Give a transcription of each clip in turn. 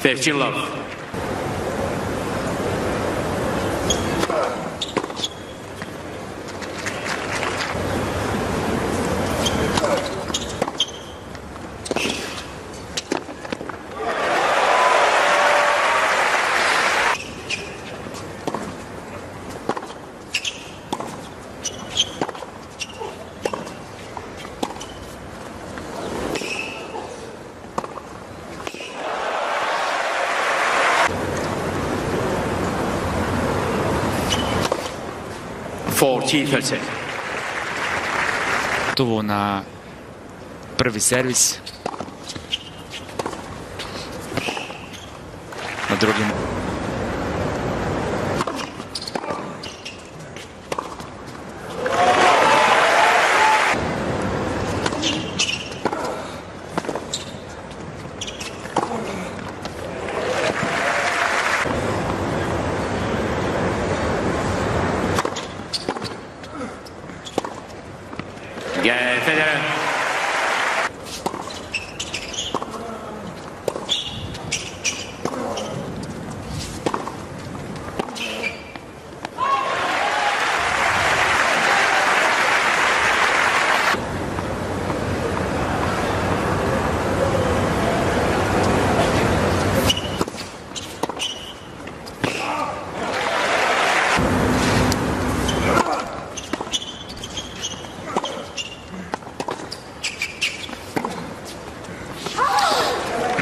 15 love. Gotovo na prvi servis. Na drugim. Federer.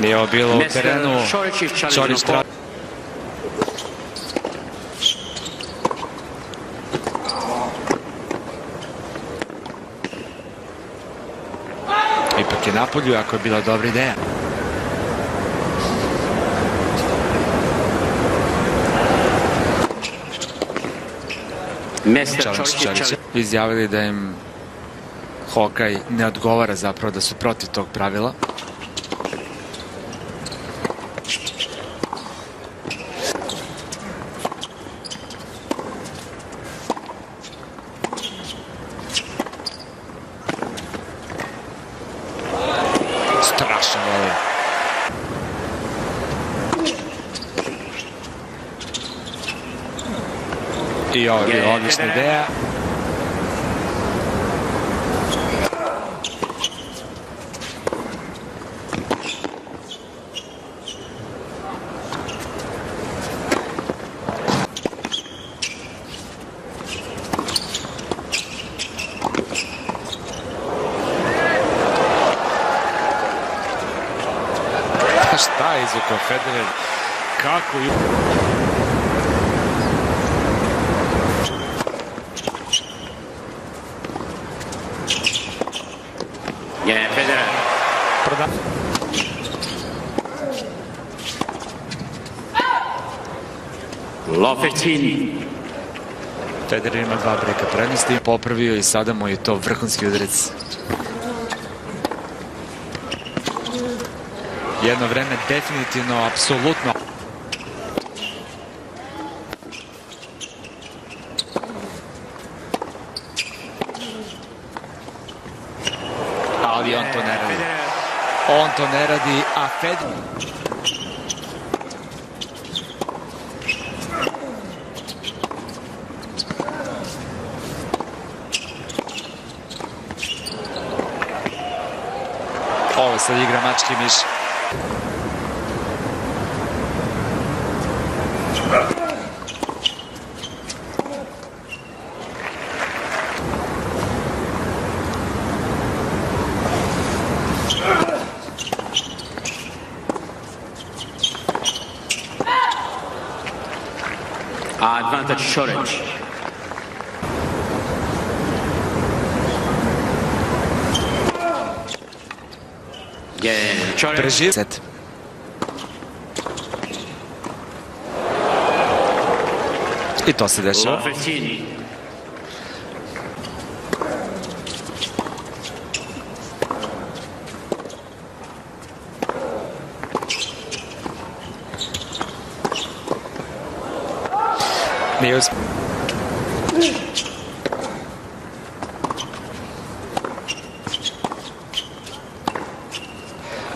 Nije ovo bilo u terenu. Ćorić traži. Ipak je napolju, ako je bila dobra ideja. Ćorić izjavili da im hokej ne odgovara, zapravo da su protiv tog pravila. Strašno voli. I ovo je bila odlična ideja. Šta je izvukao Federer? Kako ju... Federer. Love 15. Federer ima 2 breka prednosti, popravio i sada mu je to vrhunski udarac. Jedno vreme definitivno, apsolutno. Ali on to ne radi. On to ne radi, a Federer... Ovo sad igra mački miš. Advantage Ćorić. Drži set. I to se dešava. Nije uspio.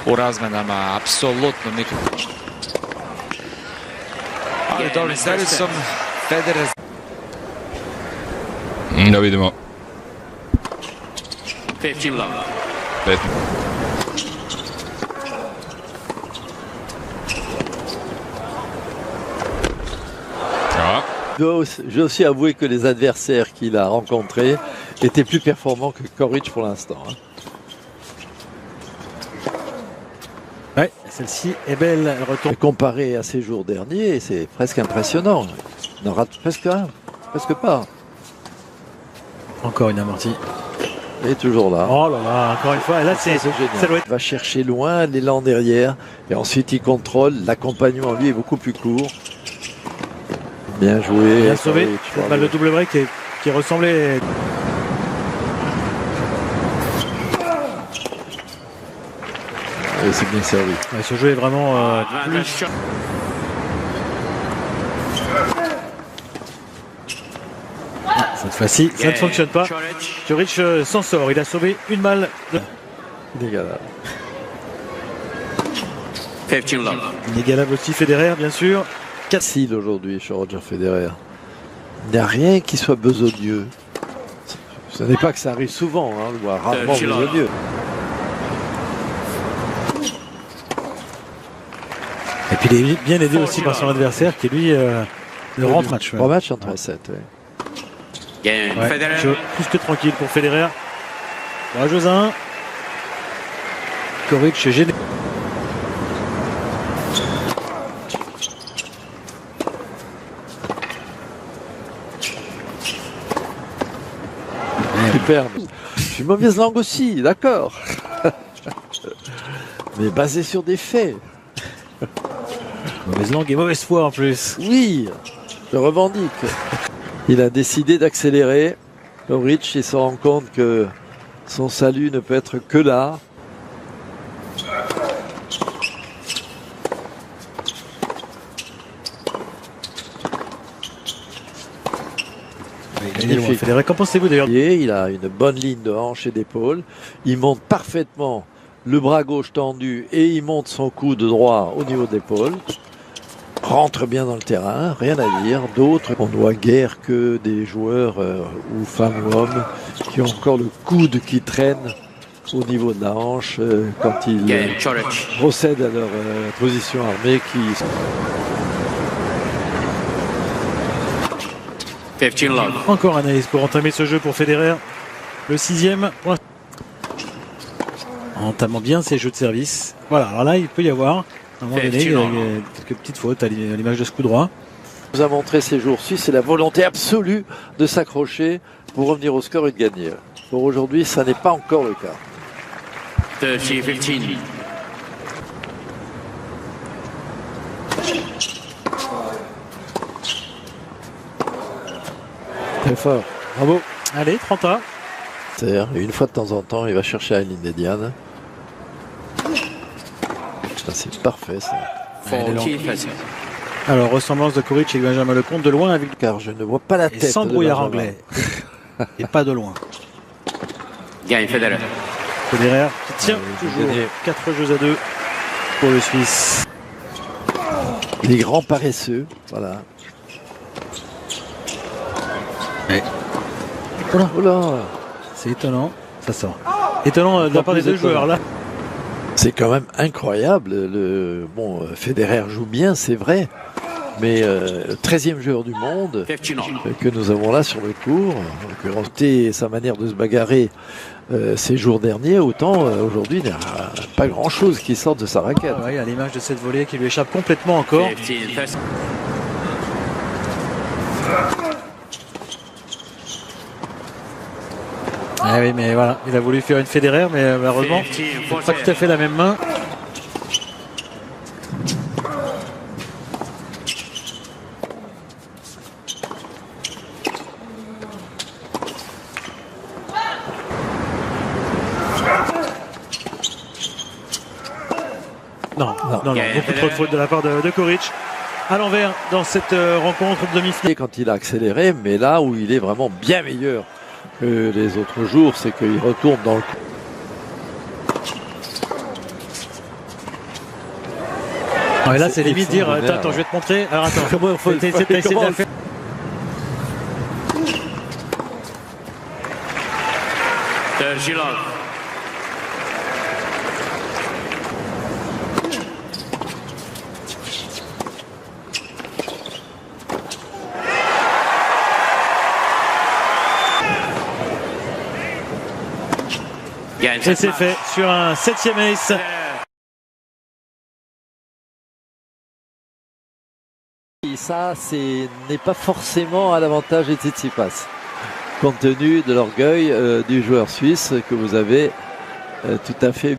U razmenama apsolutno nikako. Ali dobrim servisom Federer. Da vidimo. 15 love. 5. Je dois aussi avouer que les adversaires qu'il a rencontrés étaient plus performants que Coric pour l'instant. Ouais, celle-ci est belle, elle retourne. Et comparé à ses jours derniers, c'est presque impressionnant. Il en rate presque un, presque pas. Encore une amortie. Il est toujours là. Oh là là, encore une fois, et là c'est génial. ça doit être... Il va chercher loin l'élan derrière et ensuite il contrôle. L'accompagnement lui est beaucoup plus court. Bien joué. Bien sauvé. Coric, Mal de double break qui ressemblait. Et c'est bien servi. Ouais, ce jeu est vraiment Advantage shot. cette fois-ci, ça ne Game, fonctionne pas. Chorich. Coric s'en sort, il a sauvé une balle. Inégalable. 15 love. Inégalable aussi Federer, bien sûr. Facile aujourd'hui chez Roger Federer. Il n'y a rien qui soit besogneux. Ce n'est pas que ça arrive souvent, voire rarement besogneux. Et puis il est bien aidé aussi par son adversaire qui lui le rentre match. 3 matchs en 3-7. Ouais. Game, Ouais, Federer. jeu plus que tranquille pour Federer. Courageuse 1. Coric gêné. Superbe. Je suis mauvaise langue aussi, d'accord. Mais basé sur des faits. Mauvaise langue et mauvaise foi en plus. Oui, je revendique. Il a décidé d'accélérer. Coric, il se rend compte que son salut ne peut être que là. Il est loin, Federer. Qu'en pensez-vous d'ailleurs? Il a une bonne ligne de hanche et d'épaule. Il monte parfaitement le bras gauche tendu et il monte son coude droit au niveau de l'épaule. Rentre bien dans le terrain, rien à dire. D'autres, on ne voit guère que des joueurs ou femmes ou hommes qui ont encore le coude qui traîne au niveau de la hanche quand ils Game, Chorich. procèdent à leur position armée qui 15 love. Encore analyse pour entamer ce jeu pour Federer. Le 6e. En entamant bien ses jeux de service. Voilà, alors là il peut y avoir à un moment donné quelques petites fautes à l'image de ce coup droit. nous a montré ces jours-ci, c'est la volonté absolue de s'accrocher pour revenir au score et de gagner. Pour aujourd'hui, ça n'est pas encore le cas. 30-15. Très fort. Bravo. Allez, 30A. Et une fois de temps en temps, il va chercher la ligne médiane. Ça, c'est parfait, ça. 40-15. Alors, ressemblance de Coric et Benjamin Lecomte de loin avec Car je ne vois pas la et tête. sans de brouillard Benjamin. anglais. Et pas de loin. Game, Federer. Federer qui tient il toujours gagnait. 4 jeux à 2 pour le Suisse. Les grands paresseux, voilà. Ouais. Oh là, C'est étonnant, ça sort. Étonnant de la part des deux joueurs là. c'est quand même incroyable. Federer joue bien, c'est vrai. Mais le 13e joueur du monde 15 love. que nous avons là sur le court, en l'occurrence, sa manière de se bagarrer ces jours derniers, autant aujourd'hui, il n'y a pas grand-chose qui sort de sa raquette. Ouais, à l'image de cette volée qui lui échappe complètement encore. 15-13. Ah oui, mais voilà, il a voulu faire une Federer, mais malheureusement, 15, c'est pas tout à fait la même main. Non, beaucoup trop de fautes de la part de Coric. À l'envers dans cette rencontre de demi-finale. Et quand il a accéléré, mais là où il est vraiment bien meilleur que les autres jours, c'est qu'il retourne dans le Ouais, là, c'est C'est limite dire, extraordinaire. attends, je vais te montrer. Alors attends, Comment il faut le t'as faire? essayé de Comment la on le faire. Terjilov. Gagne Et cette c'est match. fait sur un 7e ace. Et ça, n'est pas forcément à l'avantage des Tsitsipas, compte tenu de l'orgueil du joueur suisse que vous avez tout à fait